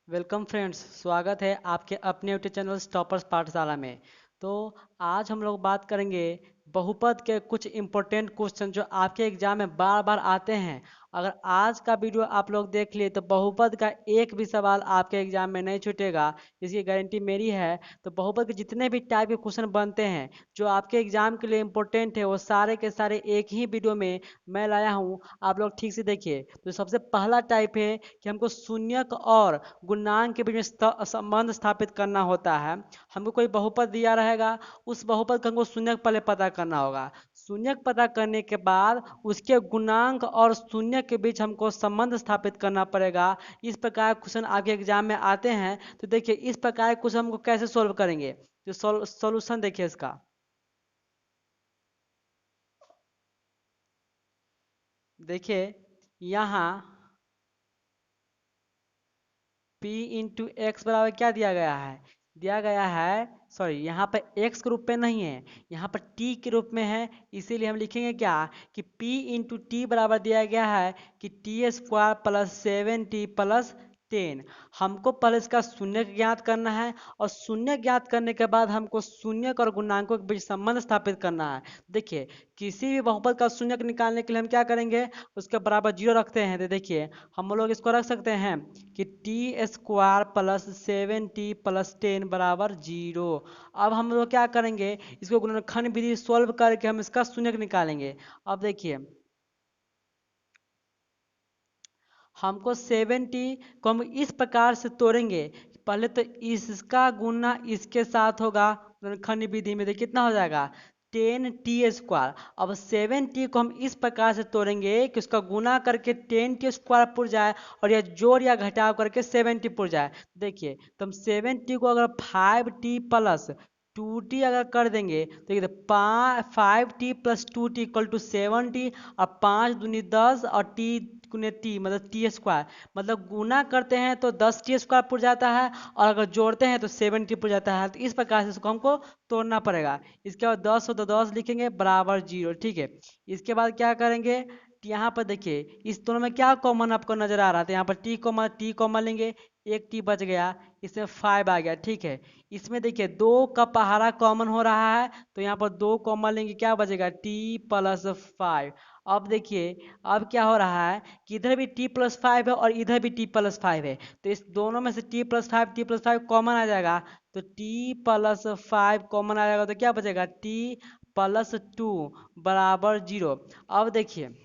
Welcome friends, स्वागत है आपके अपने यूट्यूब चैनल टॉपर्स पाठशाला में। तो आज हम लोग बात करेंगे बहुपद के कुछ इम्पोर्टेंट क्वेश्चन जो आपके एग्जाम में बार बार आते हैं। अगर आज का वीडियो आप लोग देख लिए तो बहुपद का एक भी सवाल आपके एग्जाम में नहीं छूटेगा, इसकी गारंटी मेरी है। तो बहुपद के जितने भी टाइप के क्वेश्चन बनते हैं जो आपके एग्जाम के लिए इम्पोर्टेंट है, वो सारे के सारे एक ही वीडियो में मैं लाया हूँ। आप लोग ठीक से देखिए। तो सबसे पहला टाइप है कि हमको शून्यक और गुणांक के बीच में संबंध स्थापित करना होता है। हमको कोई बहुपद दिया रहेगा, उस बहुपद का हमको शून्यक पहले पता करना होगा। शून्यक पता करने के बाद उसके गुणांक और शून्य के बीच हमको संबंध स्थापित करना पड़ेगा। इस प्रकार क्वेश्चन आपके एग्जाम में आते हैं। तो देखिए इस प्रकार क्वेश्चन हमको कैसे सोल्व करेंगे, तो सॉल्यूशन देखिए इसका। देखिए यहाँ P इंटू एक्स बराबर क्या दिया गया है, दिया गया है, सॉरी यहाँ पर x के रूप में नहीं है, यहाँ पर t के रूप में है। इसीलिए हम लिखेंगे क्या कि P इंटू टी बराबर दिया गया है कि T square plus 7t plus 10। हमको पहले इसका शून्य ज्ञात करना है, और शून्य ज्ञात करने के बाद हमको शून्य और गुणांकों के बीच संबंध स्थापित करना है। देखिए किसी भी बहुपद का शून्य निकालने के लिए हम क्या करेंगे, उसके बराबर जीरो रखते हैं। तो देखिए हम लोग इसको रख सकते हैं कि T square plus 7t plus 10 बराबर जीरो। अब हम लोग क्या करेंगे, इसको गुणनखंड विधि सॉल्व करके हम इसका शून्य निकालेंगे। अब देखिए हमको 7t को हम इस प्रकार से तोड़ेंगे, पहले तो इसका गुना इसके साथ होगा। गुणनखंड विधि में देखिए कितना हो जाएगा, 10t स्क्वायर। अब 7t को हम इस प्रकार से तोड़ेंगे कि उसका गुना करके 10t स्क्वायर पुर जाए, और यह जोड़ या घटाव करके 7t पुर जाए। देखिए तो हम 7t को अगर 5t प्लस 2t अगर कर देंगे तो ये 5t plus 2t equal to 7t, और 5 दूनी 10 और टी गुने टी मतलब t स्क्वायर, मतलब गुना करते हैं तो 10t स्क्वायर पुर जाता है, और अगर जोड़ते हैं तो 7t पुर जाता है। तो इस प्रकार से इसको हमको तोड़ना पड़ेगा। इसके बाद 10 हो तो 10 लिखेंगे बराबर जीरो, ठीक है। इसके बाद क्या करेंगे, यहाँ पर देखिए इस दोनों में क्या कॉमन आपको नजर आ रहा था, यहाँ पर टी कॉमन लेंगे, एक टी बच गया, इसमें 5 आ गया, ठीक है। इसमें देखिए दो का पहाड़ा कॉमन हो रहा है, तो यहाँ पर दो कॉमन लेंगे, क्या बचेगा t+5। अब देखिए अब क्या हो रहा है कि इधर भी t+5 है और इधर भी t+5 है, तो इस दोनों में से t+5 कॉमन आ जाएगा। तो t+5 कॉमन आ जाएगा तो क्या बचेगा t+2 बराबर जीरो। अब देखिए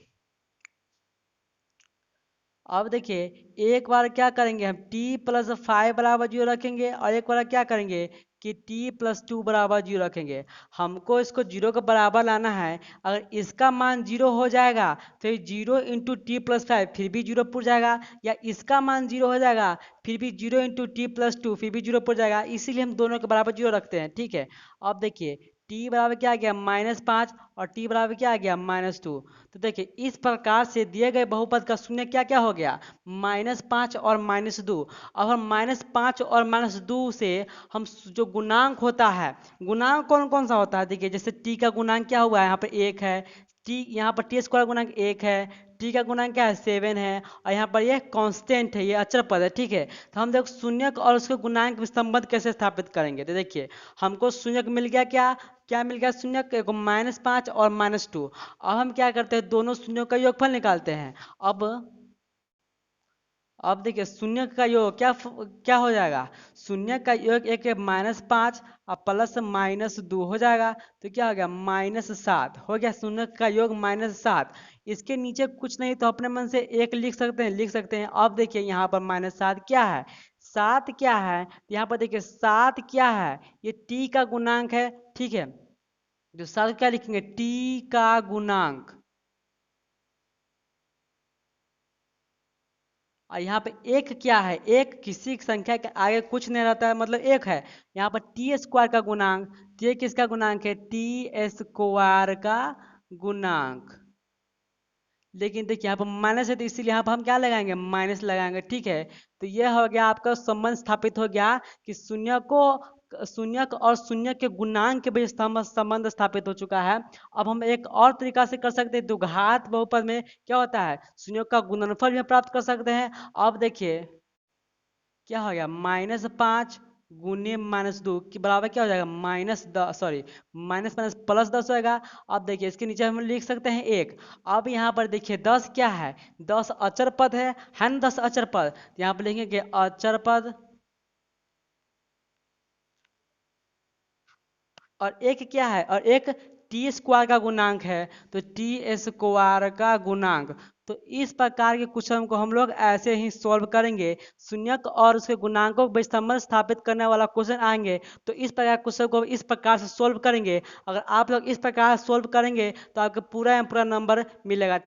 अब देखिए एक बार क्या करेंगे, हम t+5 बराबर जीरो रखेंगे, और एक बार क्या करेंगे कि t+2 बराबर जीरो रखेंगे। हमको इसको जीरो के बराबर लाना है। अगर इसका मान जीरो हो जाएगा तो जीरो इंटू t+5 फिर भी जीरो पुर जाएगा, या इसका मान जीरो हो जाएगा फिर भी जीरो इंटू t+2 फिर भी जीरो पुर जाएगा। इसीलिए हम दोनों के बराबर जीरो रखते हैं, ठीक है। अब देखिए t बराबर क्या आ गया -5, और t बराबर क्या आ गया -2। तो देखिए इस प्रकार से दिए गए बहुपद का शून्य क्या क्या हो गया, -5 और -2। अब हम -5 और -2 से हम जो गुणांक होता है, गुणांक कौन कौन सा होता है, देखिए जैसे टी का गुणांक क्या हुआ है, यहाँ पर एक है, टी यहाँ पर टी स्क्वायर गुणांक एक है, टी का गुणांक क्या है 7 है, और यहाँ पर ये कांस्टेंट है, ये अचर पद है, ठीक है। तो हम देखो शून्यक और उसके गुणांक में संबंध कैसे स्थापित करेंगे। तो देखिए हमको शून्यक मिल गया, क्या क्या मिल गया शून्यक, एक -5 और -2। अब हम क्या करते हैं, दोनों शून्यों का योगफल निकालते हैं। अब अब देखिए शून्य का योग क्या हो जाएगा, शून्य का योग एक है -5 और प्लस -2 हो जाएगा, तो क्या हो गया -7 हो गया, शून्य का योग -7। इसके नीचे कुछ नहीं तो अपने मन से एक लिख सकते हैं। अब देखिए यहाँ पर -7 क्या है, 7 क्या है, यहाँ पर देखिए 7 क्या है, ये टी का गुणांक है, ठीक है। जो 7 क्या लिखेंगे, टी का गुणांक। और यहाँ पे एक क्या है, एक किसी संख्या के आगे कुछ नहीं रहता है, मतलब एक है। यहाँ पर टी स्क्वायर का गुणांक, तो ये किसका गुणांक है, टी स्क्वायर का गुणांक। लेकिन देखिए यहाँ पर माइनस है, तो इसीलिए यहाँ पर हम क्या लगाएंगे, माइनस लगाएंगे, ठीक है। तो ये हो गया आपका संबंध स्थापित हो गया कि शून्यक और शून्य के गुणांक के बीच संबंध स्थापित हो चुका है। अब हम एक और तरीका से कर सकते हैं, द्विघात बहुपद में क्या होता है, शून्य का गुणनफल भी प्राप्त कर सकते हैं। अब देखिए क्या हो गया -5 गुने -2 के बराबर क्या हो जाएगा -10, सॉरी माइनस माइनस +10 होएगा। अब देखिए इसके नीचे हम लिख सकते हैं 1। अब यहाँ पर देखिए 10 क्या है, 10 अचर पद है ना, 10 अचर पद। यहाँ पर लिखेंगे अचर पद, और एक क्या है, और एक टी स्क्वायर का गुणांक है, तो टी स्क्वायर का गुणांक। तो इस प्रकार के क्वेश्चन को हम लोग ऐसे ही सॉल्व करेंगे। शून्यक और उसके गुणांकों को संबंध स्थापित करने वाला क्वेश्चन आएंगे, तो इस प्रकार क्वेश्चन को इस प्रकार से सॉल्व करेंगे। अगर आप लोग इस प्रकार सॉल्व करेंगे तो आपको पूरा एम पूरा नंबर मिलेगा।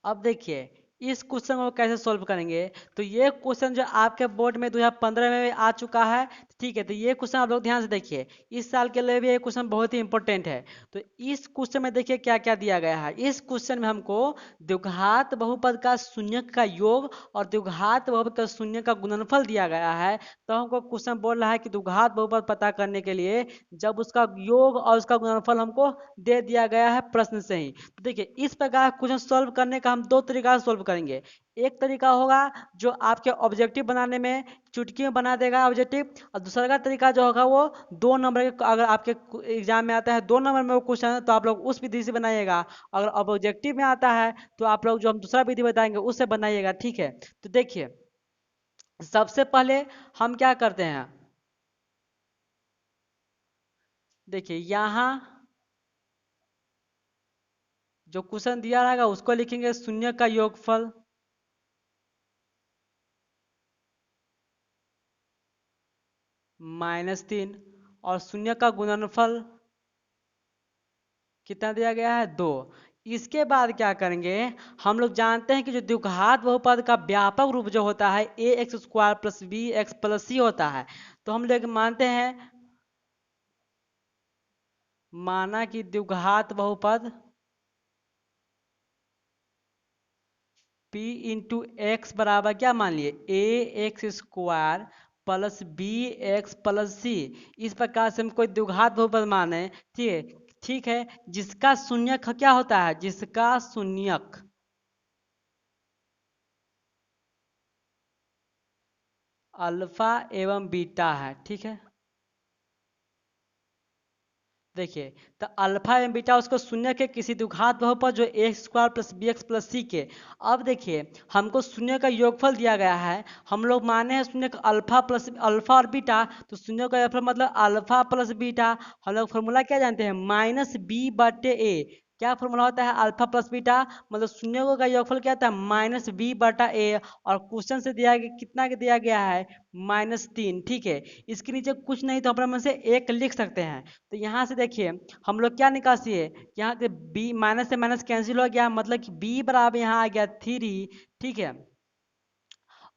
अब देखिए इस क्वेश्चन को कैसे सॉल्व करेंगे। तो ये क्वेश्चन जो आपके बोर्ड में 2015 में आ चुका है, ठीक है। तो ये क्वेश्चन आप लोग ध्यान से देखिए, इस साल के लिए भी ये क्वेश्चन बहुत ही इंपॉर्टेंट है। तो इस क्वेश्चन में देखिए क्या क्या दिया गया है। इस क्वेश्चन में हमको द्विघात बहुपद का शून्यक का योग और द्विघात बहुपद का शून्य का गुणनफल दिया गया है। तो हमको क्वेश्चन बोल रहा है कि द्विघात बहुपद पता करने के लिए जब उसका योग और उसका गुणनफल हमको दे दिया गया है प्रश्न से ही। तो देखिए इस प्रकार क्वेश्चन सॉल्व करने का हम दो तरीका से सॉल्व करेंगे। एक तरीका होगा जो आपके ऑब्जेक्टिव बनाने में चुटकी में बना देगा ऑब्जेक्टिव, और दूसरा का तरीका जो होगा वो 2 नंबर के, अगर आपके एग्जाम में आता है 2 नंबर में वो क्वेश्चन है तो आप लोग उस विधि से बनाइएगा। अगर ऑब्जेक्टिव में आता है तो आप लोग जो हम दूसरा विधि बताएंगे उससे बनाइएगा, ठीक है। तो देखिए सबसे पहले हम क्या करते हैं, देखिए यहाँ जो क्वेश्चन दिया रहेगा उसको लिखेंगे शून्य का योगफल -3, और शून्य का गुणनफल कितना दिया गया है 2। इसके बाद क्या करेंगे, हम लोग जानते हैं कि जो द्विघात बहुपद का व्यापक रूप जो होता है ax² + bx + c होता है। तो हम लोग मानते हैं, माना कि द्विघात बहुपद p इंटू एक्स बराबर क्या मान लिए ax² + bx + c। इस प्रकार से हम कोई द्विघात बहुपद माने, ठीक है, ठीक है, जिसका शून्यक क्या होता है, जिसका शून्यक अल्फा एवं बीटा है, ठीक है। देखिए तो अल्फा एवं बीटा उसको शून्य के किसी द्विघात बहुपद जो ax² + bx + c के। अब देखिए हमको शून्य का योगफल दिया गया है, हम लोग माने हैं शून्य का अल्फा और बीटा, तो शून्य का योगफल मतलब अल्फा प्लस बीटा। हम लोग फॉर्मूला क्या जानते हैं -b/a। क्या फॉर्मूला होता है अल्फा प्लस बीटा, मतलब शून्य का योगफल क्या होता है -b/a। और क्वेश्चन से दिया गया कितना के दिया गया है -3, ठीक है। इसके नीचे कुछ नहीं तो अपने में से एक लिख सकते हैं। तो यहाँ से देखिए हम लोग क्या निकासी है, यहाँ के बी माइनस से माइनस कैंसिल हो गया, मतलब कि बी बराबर यहाँ आ गया 3, ठीक है,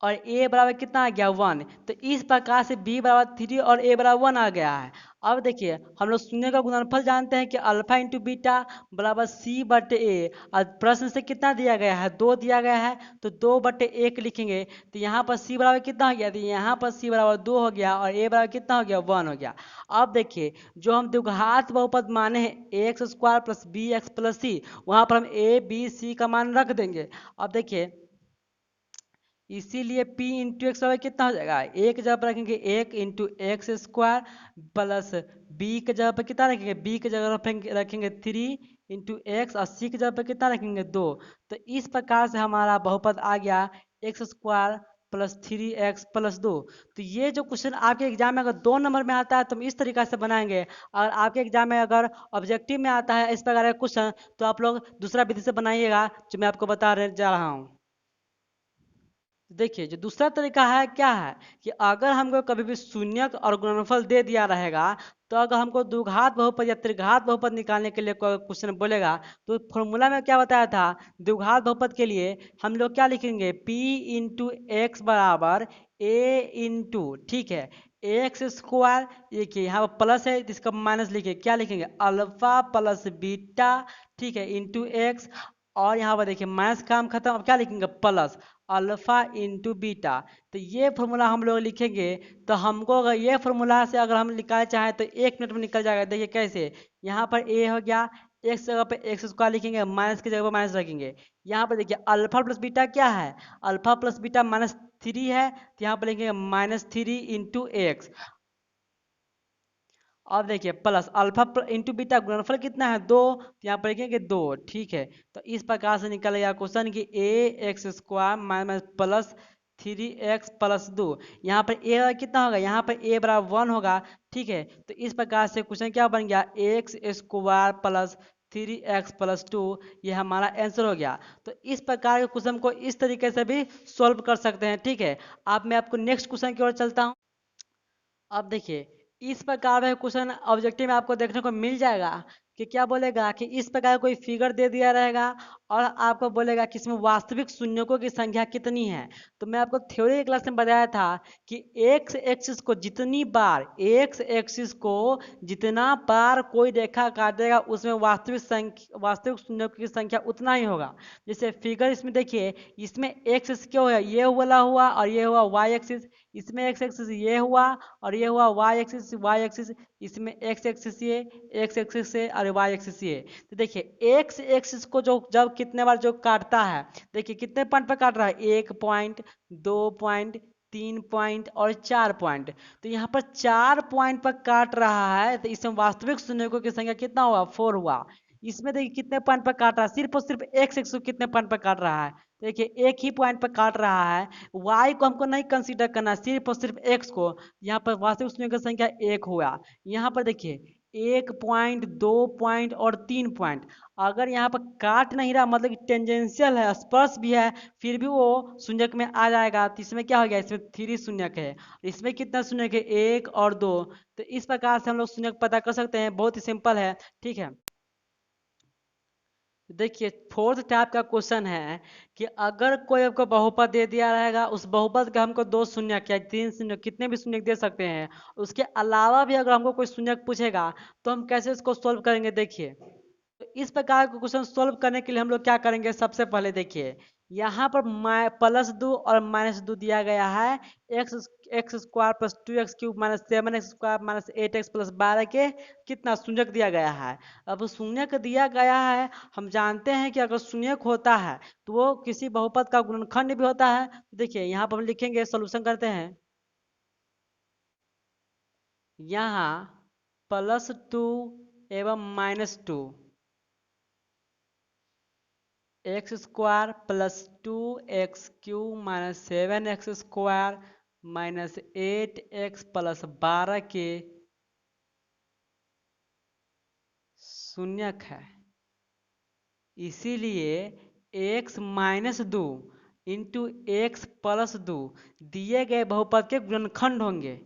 और ए बराबर कितना आ गया 1। तो इस प्रकार से बी बराबर 3 और ए बराबर 1 आ गया है। अब देखिए हम लोग शून्य का गुणनफल जानते हैं कि अल्फा इंटू बीटा बराबर c/a। और प्रश्न से कितना दिया गया है 2 दिया गया है, तो 2/1 लिखेंगे। तो यहाँ पर c बराबर कितना हो गया, तो यहाँ पर c बराबर 2 हो गया, और a बराबर कितना हो गया 1 हो गया। अब देखिए जो हम द्विघात बहुपद माने हैं ax² + bx + c, वहाँ पर हम a b c का मान रख देंगे। अब देखिए इसीलिए p इंटू एक्स कितना हो जाएगा, एक जगह पर रखेंगे 1 × x² + b के जगह पर कितना रखेंगे, b के जगह पर रखेंगे 3 × x, और c के जगह पर कितना रखेंगे 2। तो इस प्रकार से हमारा बहुपद आ गया x² + 3x + 2। तो ये जो क्वेश्चन आपके एग्जाम में अगर 2 नंबर में आता है तो हम इस तरीका से बनाएंगे। अगर आपके एग्जाम में अगर ऑब्जेक्टिव में आता है इस प्रकार का क्वेश्चन, तो आप लोग दूसरा विधि से बनाइएगा जो मैं आपको बता जा रहा हूँ। देखिए जो दूसरा तरीका है क्या है कि अगर हमको कभी भी शून्यक और गुणनफल दे दिया रहेगा, तो अगर हमको द्विघात बहुपद या त्रिघात बहुपद निकालने के लिए कोई क्वेश्चन बोलेगा, तो फॉर्मूला में क्या बताया था, द्विघात बहुपद के लिए हम लोग क्या लिखेंगे p इंटू एक्स बराबर a इंटू, ठीक है, ax², देखिए यहाँ पर प्लस है इसका माइनस लिखिए, क्या लिखेंगे अल्फा प्लस बीटा, ठीक है, इंटू एक्स। और यहाँ पर देखिए माइनस काम खत्म, अब क्या लिखेंगे प्लस अल्फा इंटू बीटा। तो ये फॉर्मूला हम लोग लिखेंगे। तो हमको अगर ये फॉर्मूला से अगर हम निकाल चाहें तो 1 मिनट में निकल जाएगा। देखिए कैसे, यहाँ पर ए हो गया, एक्स जगह पे एक्स स्क्वायर लिखेंगे, माइनस की जगह पे माइनस रखेंगे। यहाँ पर देखिए अल्फा प्लस बीटा क्या है, अल्फा प्लस बीटा -3 है, तो यहाँ पर लिखेंगे -3 इंटू एक्स। अब देखिए प्लस अल्फा इंटू बीटा गुणनफल कितना है 2, तो यहाँ पर लिखेंगे 2। ठीक है, तो इस प्रकार से निकल गया क्वेश्चन कि a x square minus plus 3x plus 2। यहाँ पर ए कितना होगा, यहाँ पर ए बराबर 1 होगा। ठीक है, तो इस प्रकार से क्वेश्चन क्या बन गया, x square plus 3x plus 2, ये हमारा आंसर हो गया। तो इस प्रकार के क्वेश्चन को इस तरीके से भी सॉल्व कर सकते हैं। ठीक है, अब मैं आपको नेक्स्ट क्वेश्चन की ओर चलता हूँ। अब देखिए इस प्रकार का क्वेश्चन ऑब्जेक्टिव में आपको देखने को मिल जाएगा कि क्या बोलेगा कि इस प्रकार कोई फिगर दे दिया रहेगा और आपको बोलेगा कि इसमें वास्तविक शून्यकों की संख्या कितनी है। तो मैं आपको थ्योरी क्लास में बताया था कि एक्स एक्सिस को जितना बार कोई रेखा काटेगा उसमें वास्तविक शून्यकों की संख्या उतना ही होगा। जैसे फिगर इसमें देखिए, इसमें एक्सिस क्यों है, ये वाला हुआ और ये हुआ वाई एक्सिस, इसमें एक्स एक्सिस ये हुआ और ये हुआ वाई एक्सिस, इसमें एक्स एक्सिस ये, एक्स एक्सिस ये और वाई एक्सिस ये। तो देखिए एक्स एक्सिस को जो जब कितने बार जो काटता है, देखिए कितने पॉइंट पर काट रहा है, 1 पॉइंट, 2 पॉइंट, 3 पॉइंट और 4 पॉइंट। तो यहाँ पर 4 पॉइंट पर काट रहा है, तो इसमें वास्तविक शून्यकों की संख्या कितना हुआ, 4 हुआ। इसमें देखिए कितने पॉइंट पर काट रहा है, सिर्फ और सिर्फ एक्स एक्सिस को कितने पॉइंट पर काट रहा है, देखिए एक ही पॉइंट पर काट रहा है। y को हमको नहीं कंसीडर करना, सिर्फ और सिर्फ x को। यहाँ पर वास्तविक शून्य की संख्या 1 हुआ। यहाँ पर देखिए 1 पॉइंट, 2 पॉइंट और 3 पॉइंट, अगर यहाँ पर काट नहीं रहा मतलब कि टेंजेंशियल है, स्पर्श भी है, फिर भी वो शून्यक में आ जाएगा। तो इसमें क्या हो गया, इसमें 3 शून्यक है। इसमें कितना शून्यक है, 1 और 2। तो इस प्रकार से हम लोग शून्यक पता कर सकते हैं, बहुत ही सिंपल है। ठीक है, देखिए फोर्थ टाइप का क्वेश्चन है कि अगर कोई आपको बहुपद दे दिया रहेगा, उस बहुपद का हमको 2 शून्यक या 3 शून्यक कितने भी शून्यक दे सकते हैं, उसके अलावा भी अगर हमको कोई शून्यक पूछेगा तो हम कैसे इसको सोल्व करेंगे। देखिए तो इस प्रकार का क्वेश्चन सोल्व करने के लिए हम लोग क्या करेंगे, सबसे पहले देखिए यहाँ पर +2 और -2 दिया गया है, x square plus 2x cube minus 7x square minus 8x plus 12 के कितना शून्यक दिया गया है। अब शून्यक दिया गया है, हम जानते हैं कि अगर शून्यक होता है तो वो किसी बहुपद का गुणनखंड भी होता है। देखिए यहाँ पर हम लिखेंगे, सोल्यूशन करते हैं। यहाँ +2 एवं -2, x square plus 2x cube minus 7x square minus 8x plus 12 के शून्यक है। इसीलिए x -2 इंटू एक्स प्लस 2 दिए गए बहुपद के गुणनखंड होंगे।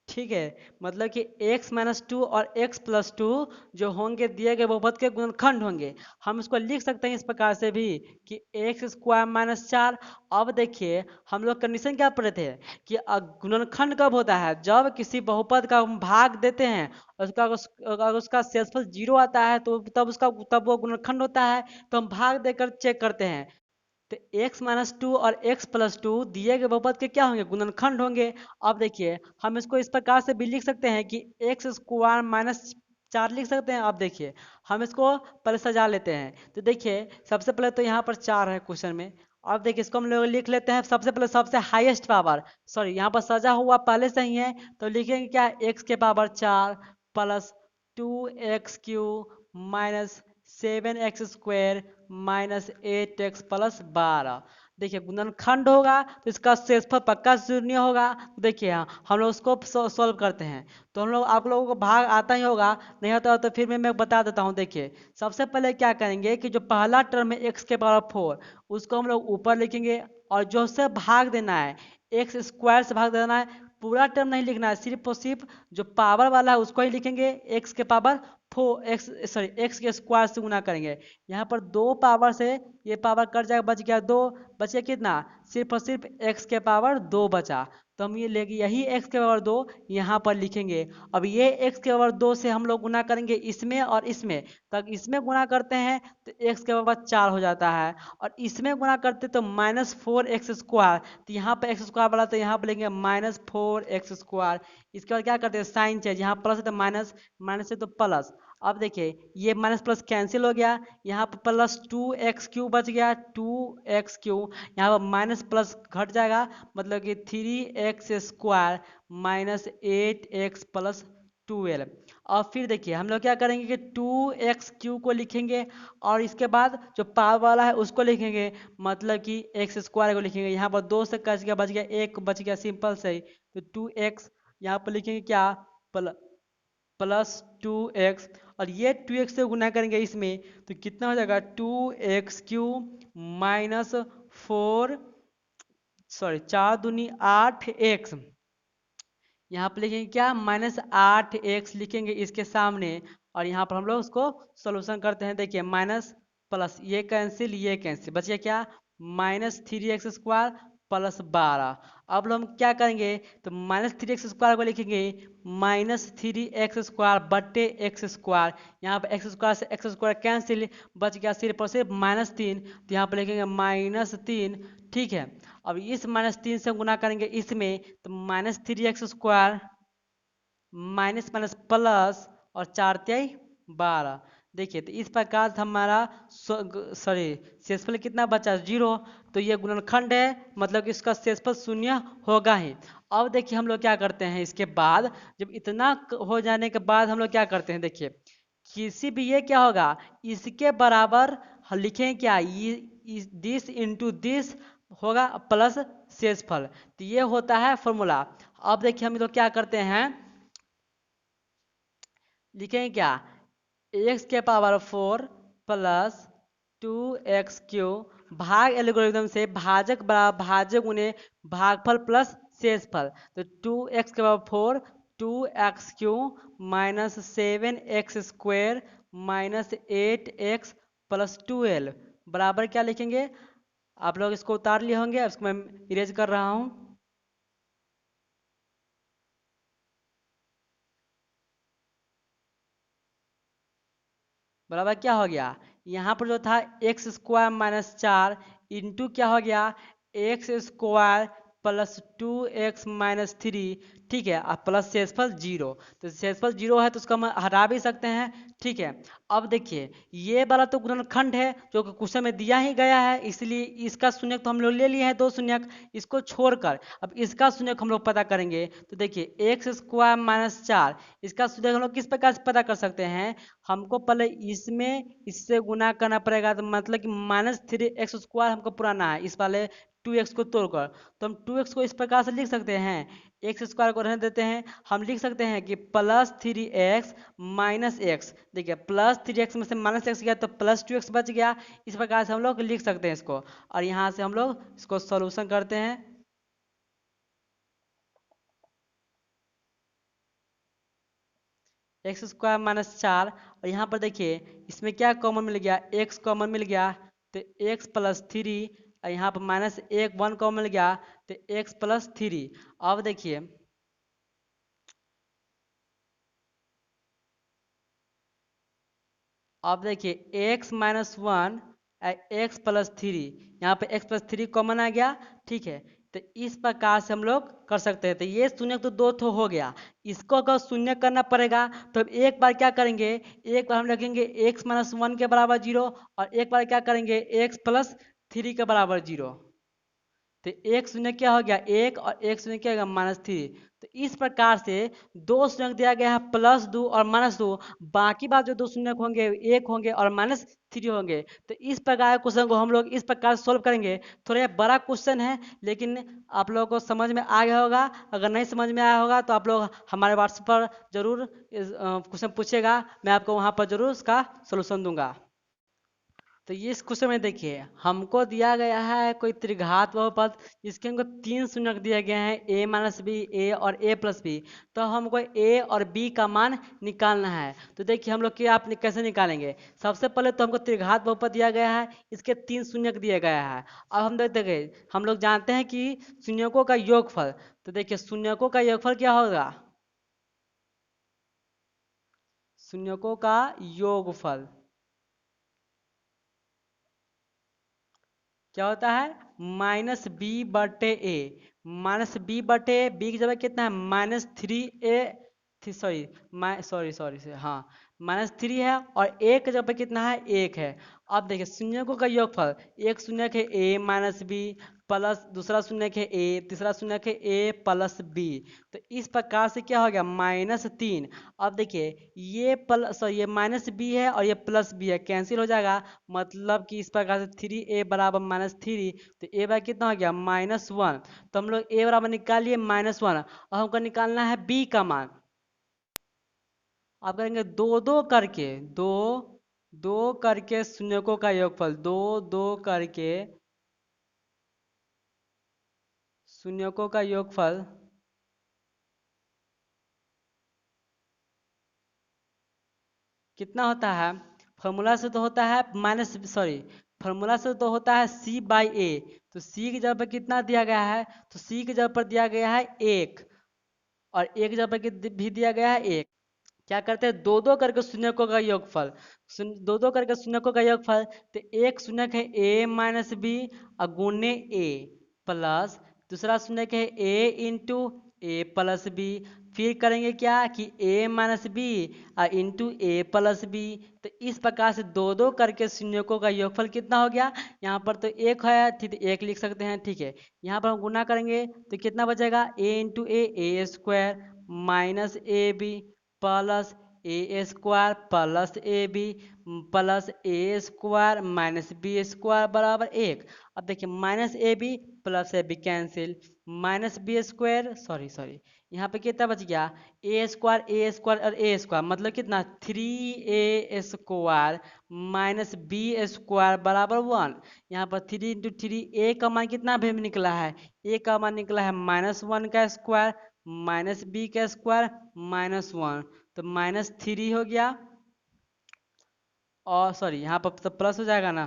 ठीक है, मतलब कि x-2 और x+2 जो होंगे दिए गए बहुपद के गुणनखंड होंगे। हम इसको लिख सकते हैं इस प्रकार से भी कि एक्स स्क्वायर -4। अब देखिए हम लोग कंडीशन क्या पढ़े थे कि गुणनखंड कब होता है, जब किसी बहुपद का हम भाग देते हैं अगर उसका शेषफल 0 आता है तो तब वो गुणनखंड होता है। तो हम भाग देकर चेक करते हैं, तो x-2 और x+2 दिए गए बहुपद के क्या होंगे, गुणनखंड होंगे। अब देखिए हम इसको इस प्रकार से भी लिख सकते हैं कि एक्स स्क्वायर -4 लिख सकते हैं। अब देखिए हम इसको पहले सजा लेते हैं। तो देखिए सबसे पहले तो यहाँ पर 4 है क्वेश्चन में। अब देखिए इसको हम लोग लिख लेते हैं सबसे पहले सबसे हाईएस्ट पावर, सॉरी यहाँ पर सजा हुआ पहले से ही है, तो लिखेंगे क्या, एक्स के power 4 plus 2x³ minus 7x square minus 8x plus 12। देखिए गुणनखंड होगा तो इसका शेषफल पक्का शून्य होगा। देखिए हम लोग उसको सॉल्व करते हैं, तो हम लोग आप लोगों को भाग आता ही होगा, नहीं आता हो तो फिर मैं बता देता हूँ। देखिए सबसे पहले क्या करेंगे कि जो पहला टर्म है x के पावर 4 उसको हम लोग ऊपर लिखेंगे, और जो से भाग देना है एक्स स्क्वायर से भाग देना है, पूरा टर्म नहीं लिखना है, सिर्फ और सिर्फ जो पावर वाला है उसको ही लिखेंगे। एक्स के पावर 4 एक्स के स्क्वायर से गुना करेंगे। यहाँ पर 2 पावर से ये पावर कट जाएगा, बच गया 2, बचे कितना, सिर्फ और सिर्फ एक्स के पावर 2 बचा। तो हम ये लेंगे यही एक्स के पावर 2 यहाँ पर लिखेंगे। अब ये एक्स के पावर 2 से हम लोग गुना करेंगे इसमें और इसमें, तब इसमें गुना करते हैं तो एक्स के पावर 4 हो जाता है, और इसमें गुना करते तो -4x स्क्वायर, तो यहाँ पर एक्स स्क्वायर वाला तो यहाँ पर लेंगे -4x स्क्वायर। इसके बाद क्या करते हैं, साइन चेंज, यहाँ प्लस है तो माइनस, माइनस है तो प्लस। अब देखिए ये माइनस प्लस कैंसिल हो गया, यहाँ पर प्लस 2x³ बच गया, 2x³ यहाँ पर माइनस प्लस घट जाएगा, मतलब कि 3x² माइनस 8x प्लस 12। और फिर देखिए हम लोग क्या करेंगे कि 2x³ को लिखेंगे और इसके बाद जो पावर वाला है उसको लिखेंगे, मतलब कि x² को लिखेंगे। यहाँ पर 2 से कट गया, बच गया 1 बच गया, सिंपल से ही। तो 2x यहाँ पर लिखेंगे क्या, +2x, और ये 2x से गुना करेंगे इसमें, तो कितना हो जाएगा 2x³ माइनस 4, सॉरी 4 दूनी 8x, यहाँ पर लिखेंगे क्या -8x लिखेंगे इसके सामने, और यहाँ पर हम लोग उसको सोल्यूशन करते हैं। देखिए माइनस प्लस ये कैंसिल, ये कैंसिल, बचिए क्या -3x² प्लस 12। अब हम क्या करेंगे, तो -3x² को लिखेंगे -3x² बट्टे x², यहाँ पर x² से x² कैंसिल, बच गया सिर्फ और सिर्फ -3, तो यहाँ पर लिखेंगे -3। ठीक है, अब इस -3 से गुना करेंगे इसमें, तो -3x² माइनस माइनस प्लस और 4×3=12। देखिए तो इस प्रकार से हमारा सॉरी शेषफल कितना बचा, 0। तो ये गुणनखंड है, मतलब कि इसका शेषफल 0 होगा ही। अब देखिए हम लोग क्या करते हैं, इसके बाद जब इतना हो जाने के बाद हम लोग क्या करते हैं, देखिए किसी भी ये क्या होगा, इसके बराबर लिखें क्या, ये दिस इंटू दिस होगा प्लस शेषफल, तो ये होता है फॉर्मूला। अब देखिए हम लोग क्या करते हैं, लिखेंगे क्या, x⁴ प्लस 2x³ भाग एल्गोरिथम से भाजक बराबर भाजक गुने भागफल प्लस शेषफल, तो 2x⁴ 2x³ minus 7x² minus 8x plus 12 बराबर क्या लिखेंगे, आप लोग इसको उतार लिए होंगे, इसको मैं इरेज कर रहा हूँ। बराबर क्या हो गया, यहाँ पर जो था x² माइनस 4 इंटू क्या हो गया x² प्लस 2x माइनस 3, ठीक है, और प्लस शेषफल 0, तो शेषफल 0 है तो उसको हम हटा भी सकते हैं। ठीक है, अब देखिए ये वाला तो गुणनखंड है जो कि क्वेश्चन में दिया ही गया है, इसलिए इसका शून्यक तो हम लोग ले लिए हैं, 2 शून्यक, इसको छोड़कर अब इसका शून्यक हम लोग पता करेंगे। तो देखिए x² माइनस 4 इसका शून्यक हम लोग किस प्रकार से पता कर सकते हैं, हमको पहले इसमें इससे गुना करना पड़ेगा, तो मतलब कि -3x² हमको पुराना है इस वाले 2x को तोड़कर, तो हम 2x को इस प्रकार से लिख सकते हैं, x² को रहने देते हैं, हम लिख सकते हैं कि +3x माइनस x, देखिए +3x में से -x गया तो +2x बच गया, इस प्रकार से हम लोग लिख सकते हैं इसको, और यहाँ से हम लोग इसको सॉल्यूशन करते हैं। x² माइनस 4, और यहाँ पर देखिए इसमें क्या कॉमन मिल गया, x कॉमन मिल गया, तो x प्लस 3, और यहाँ पर -1 कॉमन मिल गया, तो x प्लस 3। अब देखिए x माइनस 1 x प्लस 3, यहाँ पे x प्लस 3 कॉमन आ गया। ठीक है, तो इस प्रकार से हम लोग कर सकते हैं। तो ये शून्य तो 2 ठो हो गया, इसको अगर शून्य करना पड़ेगा तो अब एक बार क्या करेंगे, एक बार हम रखेंगे x माइनस 1 के बराबर 0, और एक बार क्या करेंगे x प्लस 3 के बराबर 0। तो एक शून्य क्या हो गया, 1, और एक शून्य क्या हो गया -3। तो इस प्रकार से 2 शून्य दिया गया है, +2 और -2, बाकी बात जो 2 शून्य होंगे 1 होंगे और -3 होंगे। तो इस प्रकार क्वेश्चन को हम लोग इस प्रकार सोल्व करेंगे। थोड़ा ये बड़ा क्वेश्चन है, लेकिन आप लोगों को समझ में आ गया होगा। अगर नहीं समझ में आया होगा तो आप लोग हमारे व्हाट्सएप पर जरूर क्वेश्चन पूछेगा, मैं आपको वहाँ पर जरूर उसका सोल्यूशन दूंगा। तो ये इस क्वेश्चन में देखिए हमको दिया गया है कोई त्रिघात बहुपद, जिसके हमको 3 शून्यक दिए गए हैं, a माइनस बी, ए और a प्लस बी। तो हमको a और b का मान निकालना है। तो देखिए हम लोग क्या आप कैसे निकालेंगे, सबसे पहले तो हमको त्रिघात बहुपद दिया गया है, इसके 3 शून्यक दिया गया है। अब हम देखिए हम लोग जानते हैं कि शून्यकों का योगफल, तो देखिए शून्यकों का योगफल क्या होगा, शून्यकों का योगफल क्या होता है, -b/a, -b/a, बी की जगह कितना है -3a, सॉरी सॉरी हाँ -3 है और एक जगह पे कितना है, 1 है। अब देखिए शून्यकों का योगफल, एक शून्यक है a माइनस बी प्लस दूसरा शून्यक है a, तीसरा शून्यक है a प्लस बी। तो इस प्रकार से क्या हो गया, -3। अब देखिए ये प्लस ये माइनस बी है और ये प्लस बी है, कैंसिल हो जाएगा। मतलब कि इस प्रकार से 3a बराबर -3, तो a बराबर कितना हो गया, -1। तो हम लोग a बराबर निकाल लिए -1। और हमको निकालना है b का मान। आप करेंगे दो दो करके, दो दो करके शून्यकों का योगफल, दो दो करके शून्यकों का योगफल कितना होता है, फॉर्मूला से तो होता है फॉर्मूला से तो होता है c/a। तो c की जगह पर कितना दिया गया है, तो c की जगह पर दिया गया है 1 और एक की जगह पर भी दिया गया है 1। क्या करते हैं, दो दो करके शून्यकों का योगफल, दो दो करके शून्यकों का योगफल। तो एक शून्यक है a माइनस बी गुणे a प्लस दूसरा शून्यक है a into A plus B. फिर करेंगे क्या कि a minus B into A plus B. तो इस प्रकार से दो दो करके शून्यकों का योगफल कितना हो गया, यहाँ पर तो एक है, ठीक है, एक लिख सकते हैं, ठीक है। यहाँ पर हम गुना करेंगे तो कितना बचेगा, a into A square minus A B plus A square plus A B plus A square minus B square बराबर 1। अब देखिए minus A B plus A B cancel, minus B square sorry यहाँ पे कितना बच गया, ए स्क्वायर और ए square मतलब कितना 3a square minus B square बराबर 1। यहाँ पर 3 × 3 ए का मान कितना भी निकला है, ए का मान निकला है -1 का स्क्वायर माइनस बी का स्क्वायर -1, तो -3 हो गया। और सॉरी यहाँ पर तो प्लस हो जाएगा ना,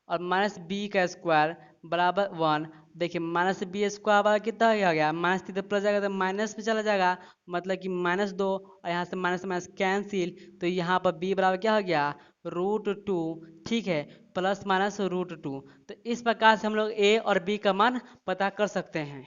और माइनस बी का स्क्वायर बराबर 1। देखिए माइनस बी स्क्वायर बराबर कितना हो गया, -3 तो प्लस जाएगा तो माइनस में चला जाएगा, मतलब कि -2 और यहाँ से माइनस माइनस कैंसिल। तो यहाँ पर बी बराबर क्या हो गया, √2, ठीक है, प्लस माइनस √2। तो इस प्रकार से हम लोग ए और बी का मान पता कर सकते हैं।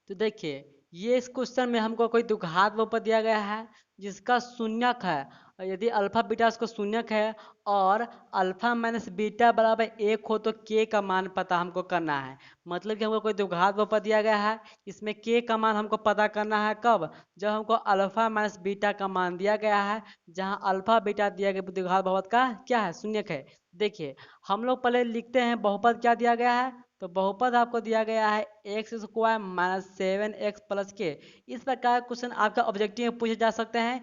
तो देखिए ये इस क्वेश्चन में हमको कोई द्विघात बहुपद दिया गया है जिसका शून्यक है, और यदि अल्फा बीटा उसका शून्यक है और अल्फा माइनस बीटा बराबर 1 हो तो के का मान पता हमको करना है। मतलब कि हमको कोई द्विघात बहुपद दिया गया है, इसमें के का मान हमको पता करना है कब, जब हमको अल्फा माइनस बीटा का मान दिया गया है, जहाँ अल्फा बीटा दिया गया द्विघात बहुपद का क्या है, शून्यक है। देखिए हम लोग पहले लिखते हैं बहुपद क्या दिया गया है, तो बहुपद आपको दिया गया है एक्स स्क्वायर -7x प्लस के। इस प्रकार क्वेश्चन आपका ऑब्जेक्टिव में पूछे जा सकते हैं,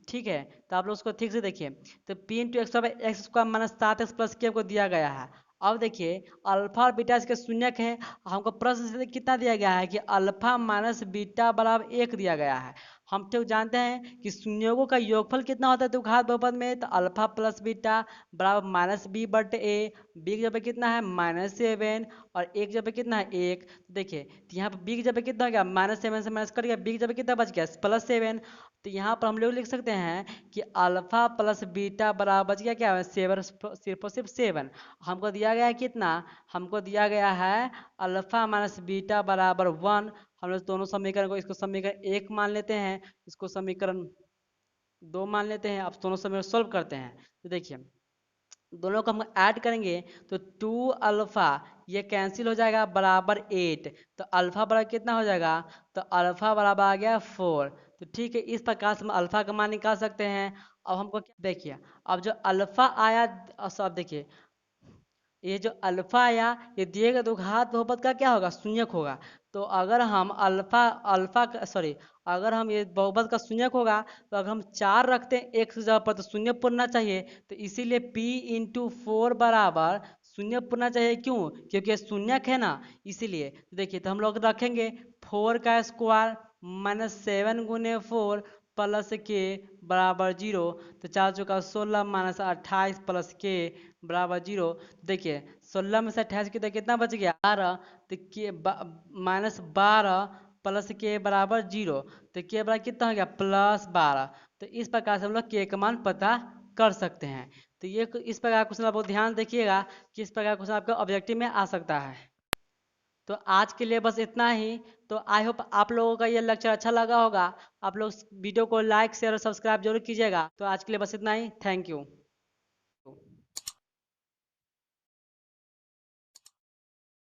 ठीक है। तो आप लोग उसको ठीक से देखिए, तो p into x square -7x plus के को दिया गया है। अब देखिए अल्फा और बीटा इसके शून्यक है, हमको प्रश्न से कितना दिया गया है कि अल्फा माइनस बीटा बराबर 1 दिया गया है। हम तो जानते हैं कि शून्यों का योगफल कितना होता है द्विघात बहुपद में, तो अल्फा प्लस बीटा बराबर -b/a। बी की जगह कितना है -7 और एक जगह कितना है 1। तो देखिए तो यहाँ पर बी की जगह कितना हो गया, -7 से माइनस कर गया, बी की जगह कितना बच गया +7। तो यहाँ पर हम लोग लिख सकते हैं कि अल्फा प्लस बीटा बराबर बच गया क्या है 7, सिर्फ और सिर्फ 7। हमको दिया गया है कितना, हमको दिया गया है अल्फा माइनस बीटा बराबर 1। हम लोग दोनों समीकरण को, इसको समीकरण 1 मान लेते हैं, इसको समीकरण 2 मान लेते हैं। अब दोनों समीकरण सोल्व करते हैं, तो देखिए दोनों को हम ऐड करेंगे तो 2 अल्फा ये कैंसिल हो जाएगा बराबर 8। तो अल्फा बराबर कितना हो जाएगा, तो अल्फा बराबर आ गया 4। तो ठीक है, इस प्रकार से हम अल्फा का मान निकाल सकते हैं। अब हमको क्या देखिए, अब जो अल्फा आया, सब देखिए ये जो अल्फा आया ये दिए गए द्विघात बहुपद का क्या होगा, शून्यक होगा। तो अगर हम अगर हम ये बहुपद का शून्यक होगा, तो अगर हम 4 रखते हैं एक जगह पर तो शून्य पूर्णा चाहिए। तो इसीलिए p इंटू 4 बराबर शून्य पूर्णा चाहिए, क्यों, क्योंकि ये शून्यक है ना, इसीलिए। तो देखिए तो हम लोग रखेंगे 4 का स्क्वायर -7 × 4 प्लस के बराबर 0। तो 4 चौका 16 -28 प्लस के बराबर 0। देखिए 16 में से 28 कितना बच गया 12। तो के -12 प्लस के बराबर 0। तो के बराबर कितना हो गया +12। तो इस प्रकार से हम लोग के का मान पता कर सकते हैं। तो ये इस प्रकार क्वेश्चन आप ध्यान देखिएगा कि इस प्रकार क्वेश्चन आपका ऑब्जेक्टिव में आ सकता है। तो आज के लिए बस इतना ही। तो आई होप आप लोगों का ये लेक्चर अच्छा लगा होगा। आप लोग वीडियो को लाइक शेयर और सब्सक्राइब जरूर कीजिएगा। तो आज के लिए बस इतना ही। Thank you.